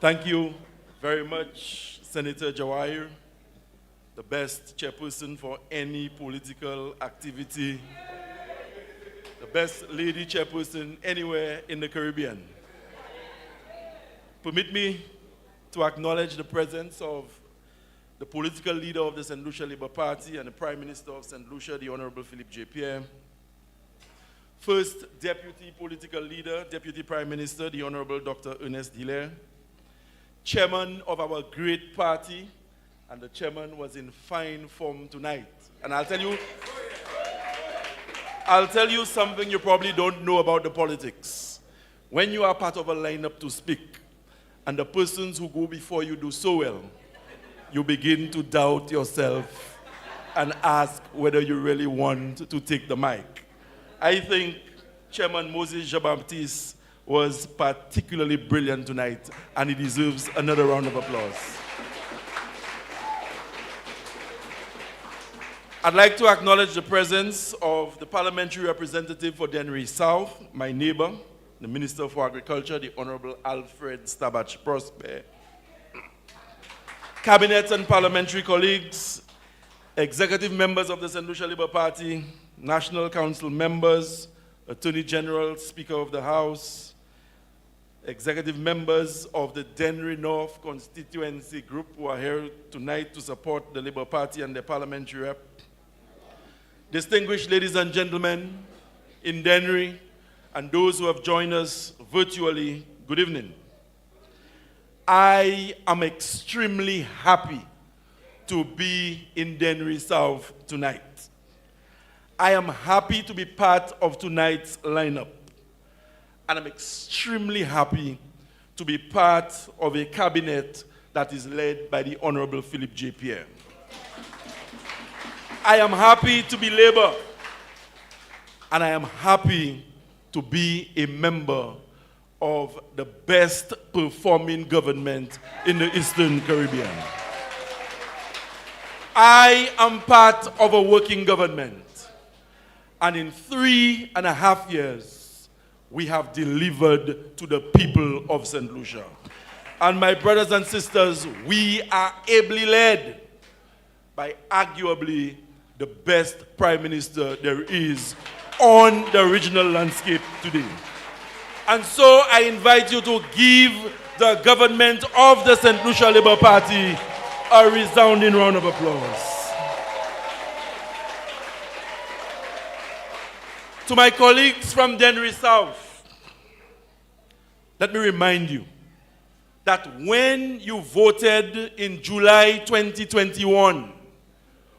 Thank you very much, Senator Jawahir, the best chairperson for any political activity, the best lady chairperson anywhere in the Caribbean. Permit me to acknowledge the presence of the political leader of the St. Lucia Labour Party and the Prime Minister of St. Lucia, the Honorable Philippe J. Pierre. First Deputy Political Leader, Deputy Prime Minister, the Honorable Dr. Ernest Hilaire. Chairman of our great party, and the chairman was in fine form tonight. And I'll tell you something you probably don't know about the politics. When you are part of a lineup to speak, and the persons who go before you do so well, you begin to doubt yourself and ask whether you really want to take the mic. I think Chairman Moses Jean-Baptiste was particularly brilliant tonight, and he deserves another round of applause. I'd like to acknowledge the presence of the parliamentary representative for Dennery South, my neighbor, the Minister for Agriculture, the Honorable Alfred Stabach Prosper, cabinet and parliamentary colleagues, executive members of the St. Lucia Labour Party, National Council members, Attorney General, Speaker of the House, executive members of the Dennery North constituency group who are here tonight to support the Labour Party and their parliamentary rep. Distinguished ladies and gentlemen in Dennery and those who have joined us virtually, good evening. I am extremely happy to be in Dennery South tonight. I am happy to be part of tonight's lineup. And I'm extremely happy to be part of a cabinet that is led by the Honorable Philippe J. Pierre. I am happy to be Labour, and I am happy to be a member of the best performing government in the Eastern Caribbean. I am part of a working government, and in 3.5 years, we have delivered to the people of St. Lucia. And my brothers and sisters, we are ably led by arguably the best Prime Minister there is on the regional landscape today. And so I invite you to give the government of the St. Lucia Labour Party a resounding round of applause. To my colleagues from Dennery South, let me remind you that when you voted in July 2021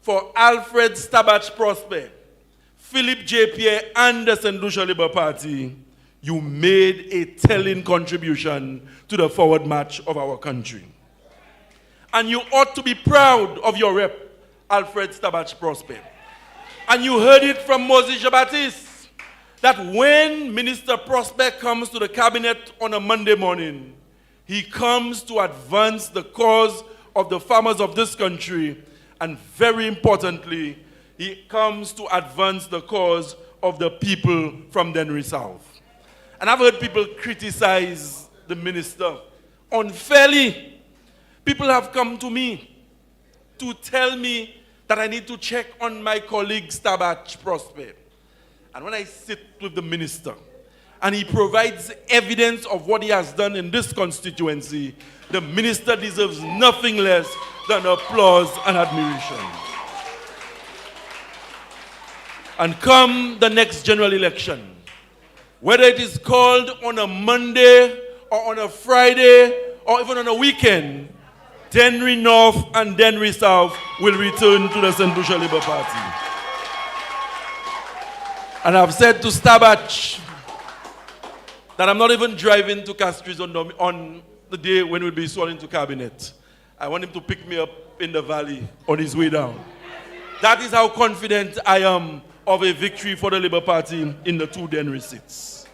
for Alfred Stabach Prosper, Philippe J. Pierre, and the St. Lucia Labour Party, you made a telling contribution to the forward march of our country. And you ought to be proud of your rep, Alfred Stabach Prosper. And you heard it from Moses Jean-Baptiste, that when Minister Prosper comes to the cabinet on a Monday morning, he comes to advance the cause of the farmers of this country, and very importantly, he comes to advance the cause of the people from Dennery South. And I've heard people criticize the minister unfairly. People have come to me to tell me that I need to check on my colleague Stabach Prosper. And when I sit with the minister and he provides evidence of what he has done in this constituency, the minister deserves nothing less than applause and admiration. And come the next general election, whether it is called on a Monday or on a Friday or even on a weekend, Dennery North and Dennery South will return to the St. Lucia Labour Party. And I've said to Stabach that I'm not even driving to Castries on the day when we'll be sworn into cabinet. I want him to pick me up in the valley on his way down. That is how confident I am of a victory for the Labour Party in the 2 Dennery seats.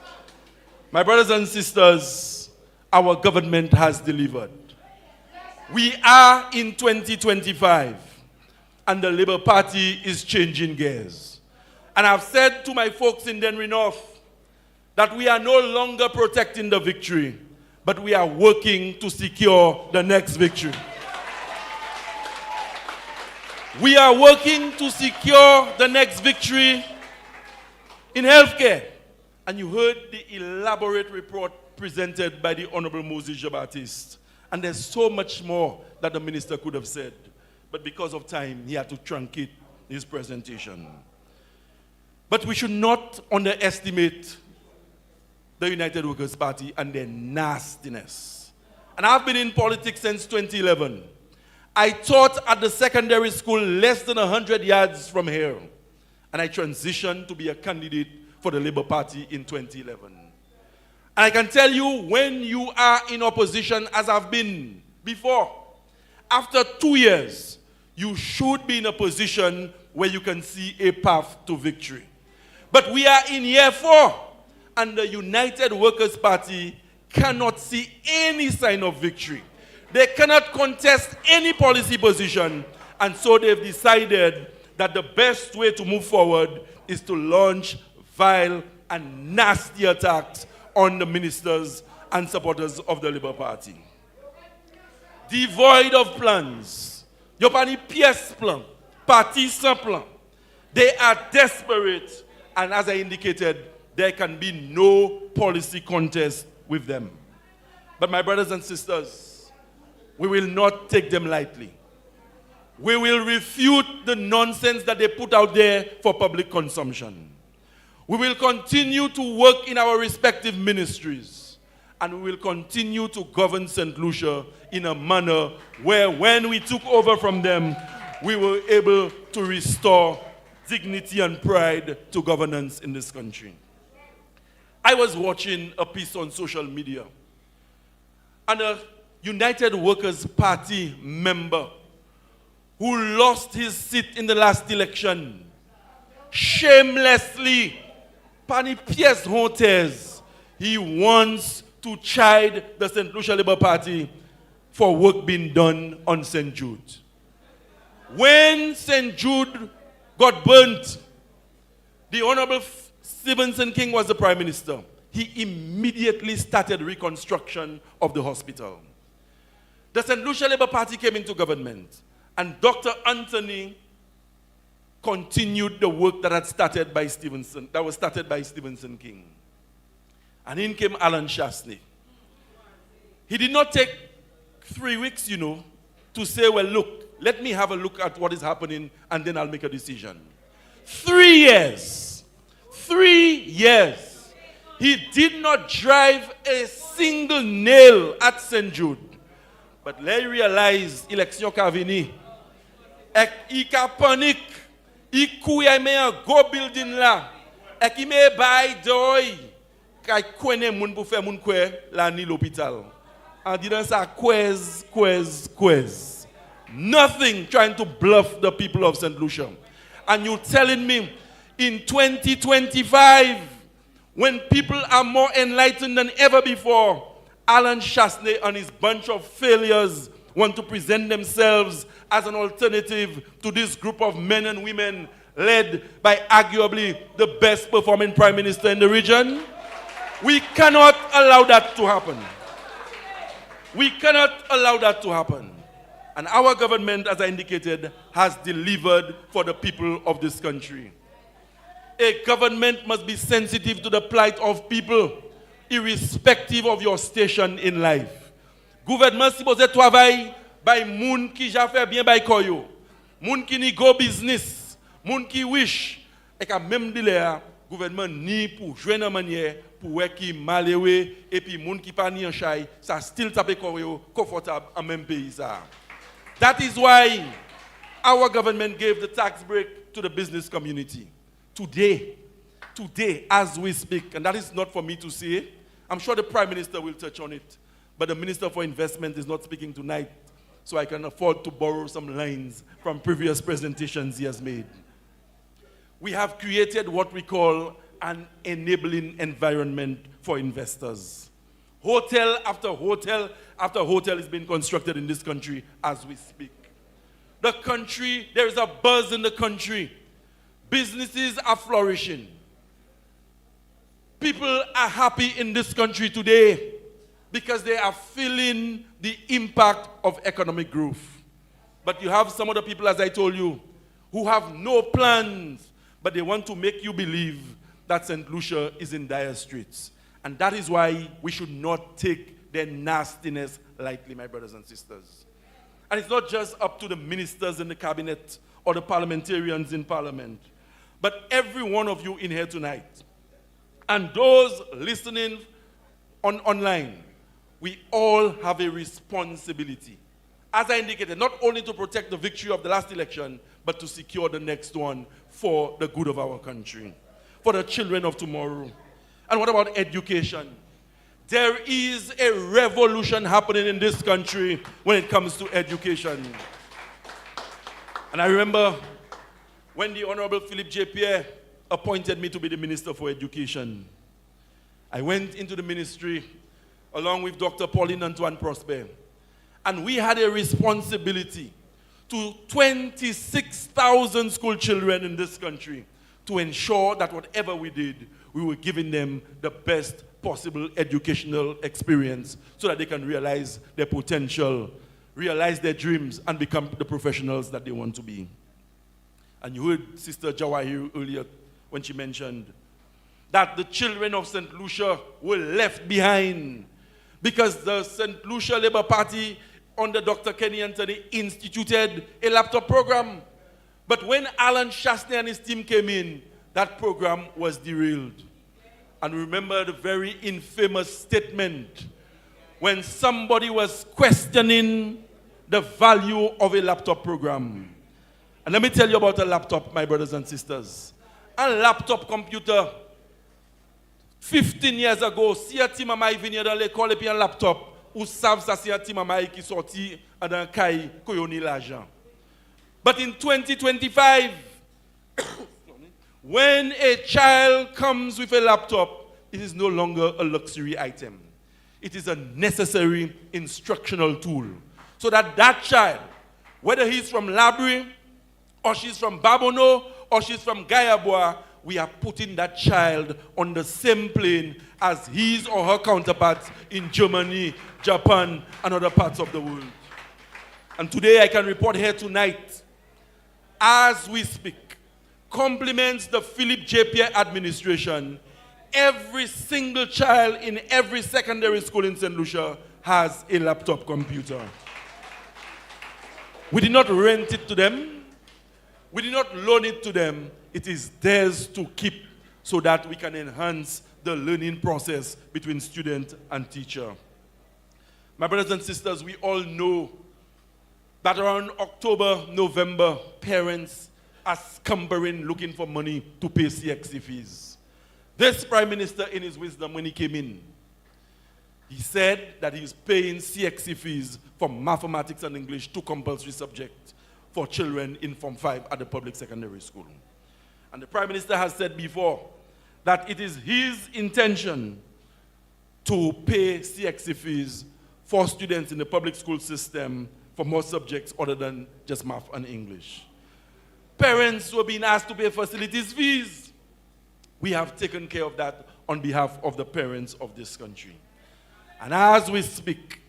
My brothers and sisters, our government has delivered. We are in 2025, and the Labour Party is changing gears. And I've said to my folks in Dennery North that we are no longer protecting the victory, but we are working to secure the next victory. We are working to secure the next victory in healthcare. And you heard the elaborate report presented by the Honorable Moses Jean-Baptiste. And there's so much more that the minister could have said. But because of time, he had to truncate his presentation. But we should not underestimate the United Workers' Party and their nastiness. And I've been in politics since 2011. I taught at the secondary school less than 100 yards from here. And I transitioned to be a candidate for the Labour Party in 2011. And I can tell you, when you are in opposition, as I've been before, after 2 years, you should be in a position where you can see a path to victory. But we are in year 4, and the United Workers' Party cannot see any sign of victory. They cannot contest any policy position, and so they've decided that the best way to move forward is to launch vile and nasty attacks on the ministers and supporters of the Labour Party. Devoid of plans. Yo pas ni pièce plan, parti sans plan. They are desperate, and as I indicated, there can be no policy contest with them. But my brothers and sisters, we will not take them lightly. We will refute the nonsense that they put out there for public consumption. We will continue to work in our respective ministries, and we will continue to govern St. Lucia in a manner where when we took over from them, we were able to restore dignity and pride to governance in this country. I was watching a piece on social media, and a United Workers' Party member who lost his seat in the last election shamelessly, pani pièce honteuse, he wants to chide the St. Lucia Labour Party for work being done on St. Jude. When St. Jude got burnt, the Honorable Stevenson King was the Prime Minister. He immediately started reconstruction of the hospital. The St. Lucia Labour Party came into government, and Dr. Anthony continued the work that was started by Stevenson King. And in came Alan Chasney. He did not take 3 weeks, to say, well, look, let me have a look at what is happening, and then I'll make a decision. 3 years. 3 years. He did not drive a single nail at St. Jude. But let realize, election ka vini, il ka panic, il kouye me un go building la, ek il me bay doy, kay kwene moun pou fè moun kwe la ni l'hôpital. En disant ça, quez. Nothing trying to bluff the people of St. Lucia. And you're telling me, in 2025, when people are more enlightened than ever before, Alan Chasney and his bunch of failures want to present themselves as an alternative to this group of men and women led by arguably the best performing Prime Minister in the region? We cannot allow that to happen. We cannot allow that to happen. And our government, as I indicated, has delivered for the people of this country. A government must be sensitive to the plight of people, irrespective of your station in life. Gouvernement supposé travailler by moun qui ja fait bien by koyo. Moun qui ni go business, moun qui wish. Et quand même dile gouvernement ni pour jouer une manière pour qui malheureux et puis moun qui pas ni en chai, ça still taper koyo confortable en même pays ça. That is why our government gave the tax break to the business community. Today, as we speak, and that is not for me to say, I'm sure the Prime Minister will touch on it, but the Minister for Investment is not speaking tonight, so I can afford to borrow some lines from previous presentations he has made. We have created what we call an enabling environment for investors. Hotel after hotel after hotel is being constructed in this country as we speak. The country, there is a buzz in the country. Businesses are flourishing. People are happy in this country today because they are feeling the impact of economic growth. But you have some other people, as I told you, who have no plans, but they want to make you believe that St. Lucia is in dire straits. And that is why we should not take their nastiness lightly, my brothers and sisters. And it's not just up to the ministers in the cabinet or the parliamentarians in parliament, but every one of you in here tonight, and those listening online, we all have a responsibility. As I indicated, not only to protect the victory of the last election, but to secure the next one for the good of our country, for the children of tomorrow. And what about education? There is a revolution happening in this country when it comes to education. And I remember when the Honorable Philip J. Pierre appointed me to be the Minister for Education. I went into the ministry along with Dr. Pauline Antoine Prosper. And we had a responsibility to 26,000 school children in this country to ensure that whatever we did, we were giving them the best possible educational experience so that they can realize their potential, realize their dreams, and become the professionals that they want to be. And you heard Sister Jawahir earlier when she mentioned that the children of St. Lucia were left behind because the St. Lucia Labour Party under Dr. Kenny Anthony instituted a laptop program. But when Alan Shastney and his team came in, that program was derailed. And remember the very infamous statement when somebody was questioning the value of a laptop program. And let me tell you about a laptop, my brothers and sisters. A laptop computer, 15 years ago, si a ti mama vini dans l'école et puis un laptop, ou savent ça si a ti mama qui sorti dans kay koyoni l'argent. But in 2025, when a child comes with a laptop, it is no longer a luxury item. It is a necessary instructional tool. So that that child, whether he's from Labrie, or she's from Babono, or she's from Gayabois, we are putting that child on the same plane as his or her counterparts in Germany, Japan, and other parts of the world. And today I can report here tonight, as we speak, compliments the Philip J. Pierre administration. Every single child in every secondary school in St. Lucia has a laptop computer. We did not rent it to them. We did not loan it to them. It is theirs to keep so that we can enhance the learning process between student and teacher. My brothers and sisters, we all know that around October, November, parents are scumbering looking for money to pay CXC fees. This Prime Minister, in his wisdom, when he came in, he said that he's paying CXC fees for mathematics and English, two compulsory subjects for children in Form 5 at the public secondary school. And the Prime Minister has said before that it is his intention to pay CXC fees for students in the public school system for more subjects other than just math and English. Parents were being asked to pay facilities fees. We have taken care of that on behalf of the parents of this country. And as we speak,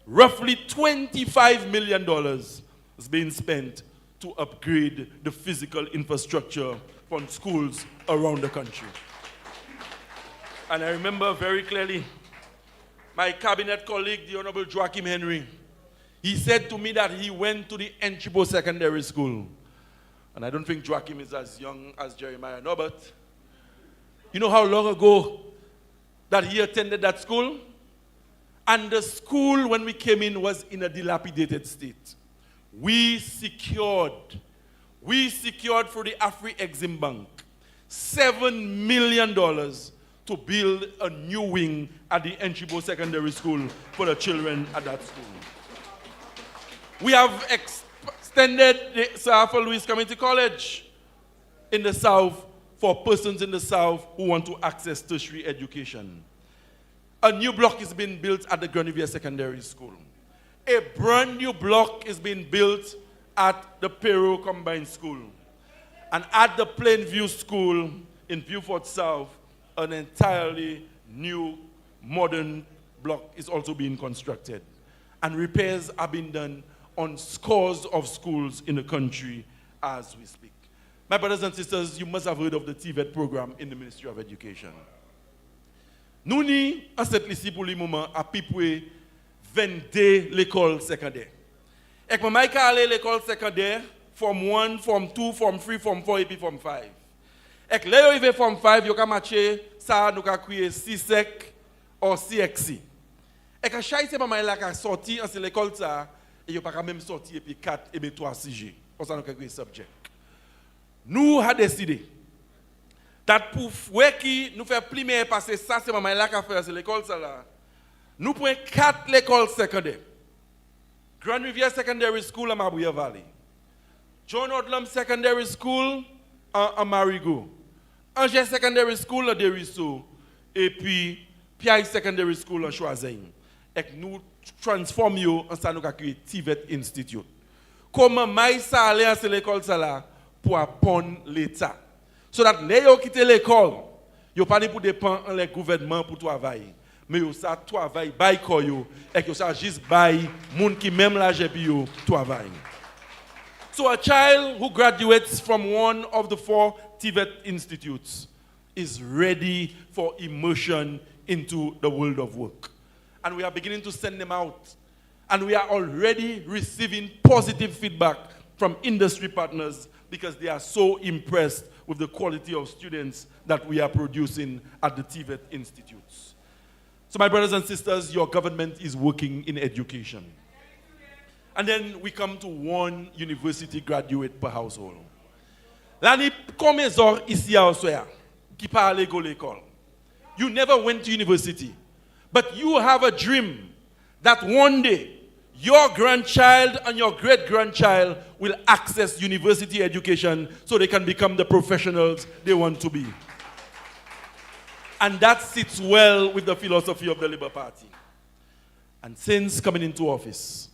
roughly $25 million is being spent to upgrade the physical infrastructure for schools around the country. And I remember very clearly my cabinet colleague, the Honorable Joachim Henry, he said to me that he went to the Enchibo Secondary School. And I don't think Joachim is as young as Jeremiah, no, but you know how long ago that he attended that school? And the school, when we came in, was in a dilapidated state. We secured through the Afri-Exim Bank $7 million to build a new wing at the Enchibo Secondary School for the children at that school. We have extended the Sir Arthur Lewis Community College in the South for persons in the South who want to access tertiary education. A new block is being built at the Grenivier Secondary School. A brand new block is being built at the Peru Combined School. And at the Plainview School in Beaufort South, an entirely new modern block is also being constructed. And repairs are being done on scores of schools in the country as we speak. My brothers and sisters, you must have heard of the TVET program in the Ministry of Education. Nous ni en cette lycée pour le moment à Pipoué 22 l'école secondaire. Et quand je suis allé à l'école secondaire, Form 1, Form 2, Form 3, Form 4 et puis Form 5. Et quand je suis Form 5, je peux matcher ça, nous avons créé 6 ou 6XC. Et quand je suis sorti de l'école, je ne peux pas même sortir et puis 4 et puis 3 CG. Pour ça, nous avons créé subject. Nous avons décidé pour nous faire plimer passer ça, c'est maman là qui a fait l'école ça là. Nous prenons 4 écoles secondaires. Grand Rivière Secondary School à Mabouya Valley. John Odlum Secondary School à Marigot. Angers Secondary School à Derisso. Et puis Piaille Secondary School à Choiseul. Et nous transformons en ça nous avons créé TVET Institute. Comment Maïsa allait à l'école ça là pour apprendre l'État. So that les gens quittent l'école, ils pas pour dépendre du gouvernement pour travailler. Mais ils ça travail by koyo et que ça juste by moun qui même la GPO travail. So a child who graduates from one of the 4 TVET institutes is ready for immersion into the world of work. And we are beginning to send them out. And we are already receiving positive feedback from industry partners because they are so impressed with the quality of students that we are producing at the TVET institutes. So my brothers and sisters, your government is working in education. And then we come to 1 university graduate per household. L'année combien d'heures ici à Oswea qui parle à l'école? You never went to university, but you have a dream that one day your grandchild and your great-grandchild will access university education so they can become the professionals they want to be. And that sits well with the philosophy of the Labour Party. And since coming into office,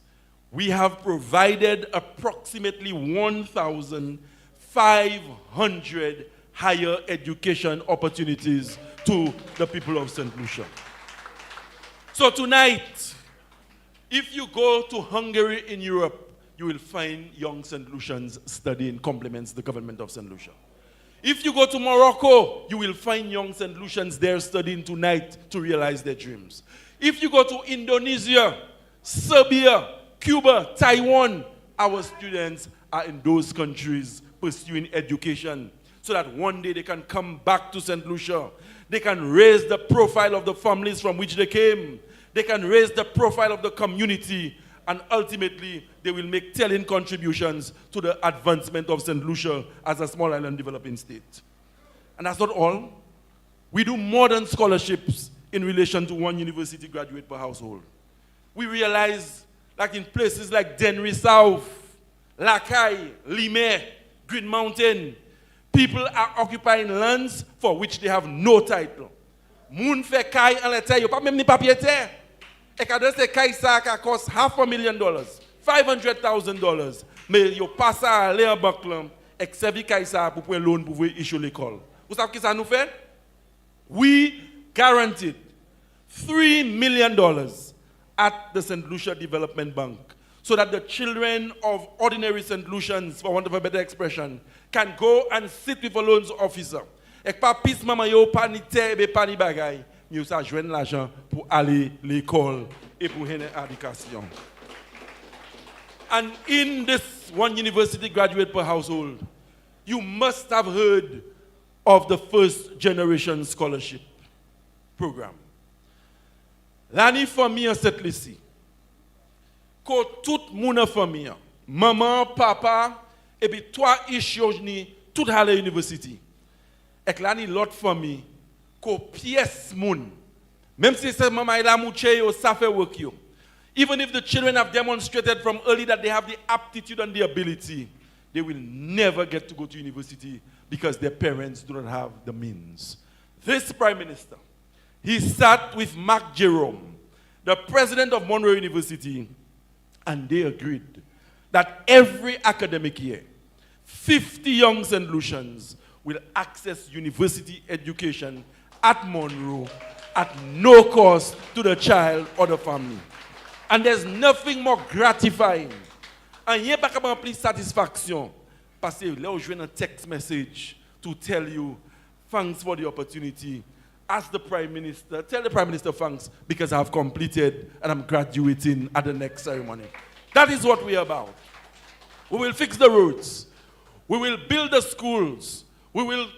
we have provided approximately 1,500 higher education opportunities to the people of St. Lucia. So tonight, if you go to Hungary in Europe, you will find young St. Lucians studying complements the government of St. Lucia. If you go to Morocco, you will find young St. Lucians there studying tonight to realize their dreams. If you go to Indonesia, Serbia, Cuba, Taiwan, our students are in those countries pursuing education so that one day they can come back to St. Lucia. They can raise the profile of the families from which they came. They can raise the profile of the community, and ultimately they will make telling contributions to the advancement of St. Lucia as a small island developing state. And that's not all. We do modern scholarships in relation to 1 university graduate per household. We realize that in places like Dennery South, Lacaille, Limay, Green Mountain, people are occupying lands for which they have no title. Moun fait caille en la terre, yo pas même ni papier terre. Et quand c'est caille ça qui cost $500,000, $500,000, mais yo pas ça aller en banque là, et servi caille ça pour prendre loan pour voir issue l'école. Vous savez qui ça nous fait? We guaranteed $3 million at the St. Lucia Development Bank so that the children of ordinary St. Lucians, for want of a better expression, can go and sit with a loans officer. Et pas pis maman yo pas ni terre et pas ni bagay, mais ça joindre l'argent pour aller à l'école et pour une éducation. And in this 1 university graduate per household, you must have heard of the first generation scholarship program. L'année famille en cette lycée, que tout moun en famille, maman, papa, et puis 3 ishios tout à l'université. Et l'année l'autre famille, que pièce moun, même si c'est maman et la mouche yo, ça fait work yo. Even if the children have demonstrated from early that they have the aptitude and the ability, they will never get to go to university because their parents do not have the means. This Prime Minister, he sat with Mark Jerome, the president of Monroe University, and they agreed that every academic year, 50 young St. Lucians will access university education at Monroe at no cost to the child or the family. And there's nothing more gratifying. And here, pas capable plus satisfaction. Parce que là, je un text message to tell you, thanks for the opportunity. Ask the Prime Minister, tell the Prime Minister thanks because I have completed and I'm graduating at the next ceremony. That is what we are about. We will fix the roads. We will build the schools. We will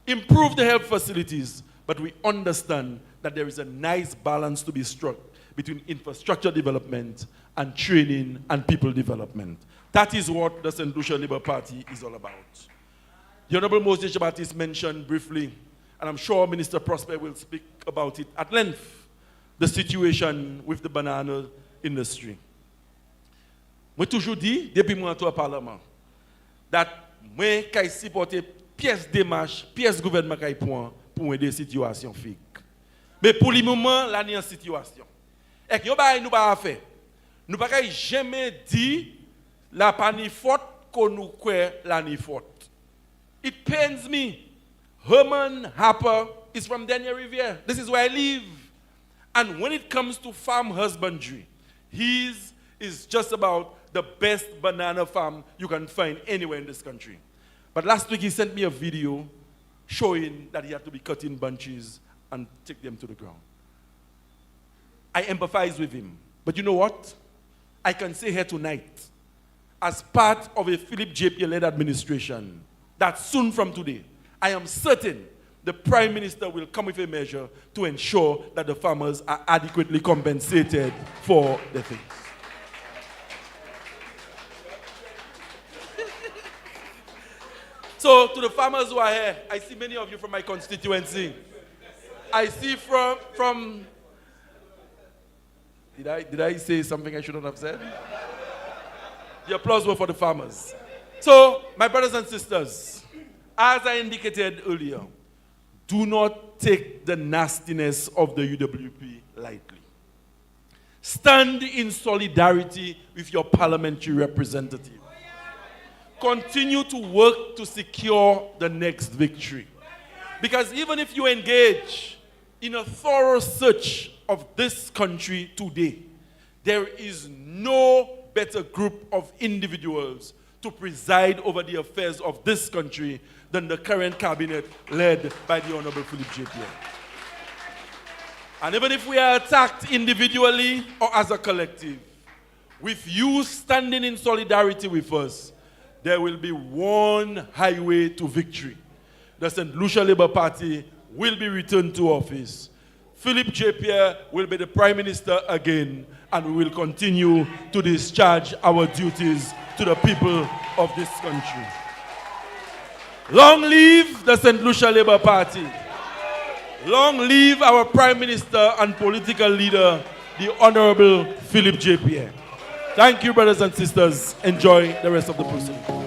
improve the health facilities. But we understand that there is a nice balance to be struck between infrastructure development and training and people development. That is what the St. Lucia Labour Party is all about. The Honorable Moses Baptiste mentioned briefly, and I'm sure Minister Prosper will speak about it at length, the situation with the banana industry. Moi toujours dit, depuis moi au Parlement, that moi qui supporte pièce démarche, pièce gouvernement qui prend pour aider la situation figue. Mais pour le moment, là, il y a une situation. Et que nous pas faire. Nous pas jamais dit la pani faute qu'on nous croit la ni faute. It pains me. Herman Harper is from Dennery. This is where I live. And when it comes to farm husbandry, his is just about the best banana farm you can find anywhere in this country. But last week he sent me a video showing that he had to be cutting bunches and take them to the ground. I empathize with him. But you know what? I can say here tonight, as part of a Philip J.P.-led administration, that soon from today, I am certain the Prime Minister will come with a measure to ensure that the farmers are adequately compensated for the things. So, to the farmers who are here, I see many of you from my constituency. I see from Did I say something I shouldn't have said? The applause were for the farmers. So, my brothers and sisters, as I indicated earlier, do not take the nastiness of the UWP lightly. Stand in solidarity with your parliamentary representative. Continue to work to secure the next victory. Because even if you engage in a thorough search of this country today, there is no better group of individuals to preside over the affairs of this country than the current cabinet led by the Honorable Philip J.P. And even if we are attacked individually or as a collective, with you standing in solidarity with us, there will be one highway to victory. The St. Lucia Labour Party will be returned to office. Philip J.P. will be the Prime Minister again, and we will continue to discharge our duties to the people of this country. Long live the St. Lucia Labour Party. Long live our Prime Minister and political leader, the Honorable Philip J.P. Thank you, brothers and sisters. Enjoy the rest of the proceedings.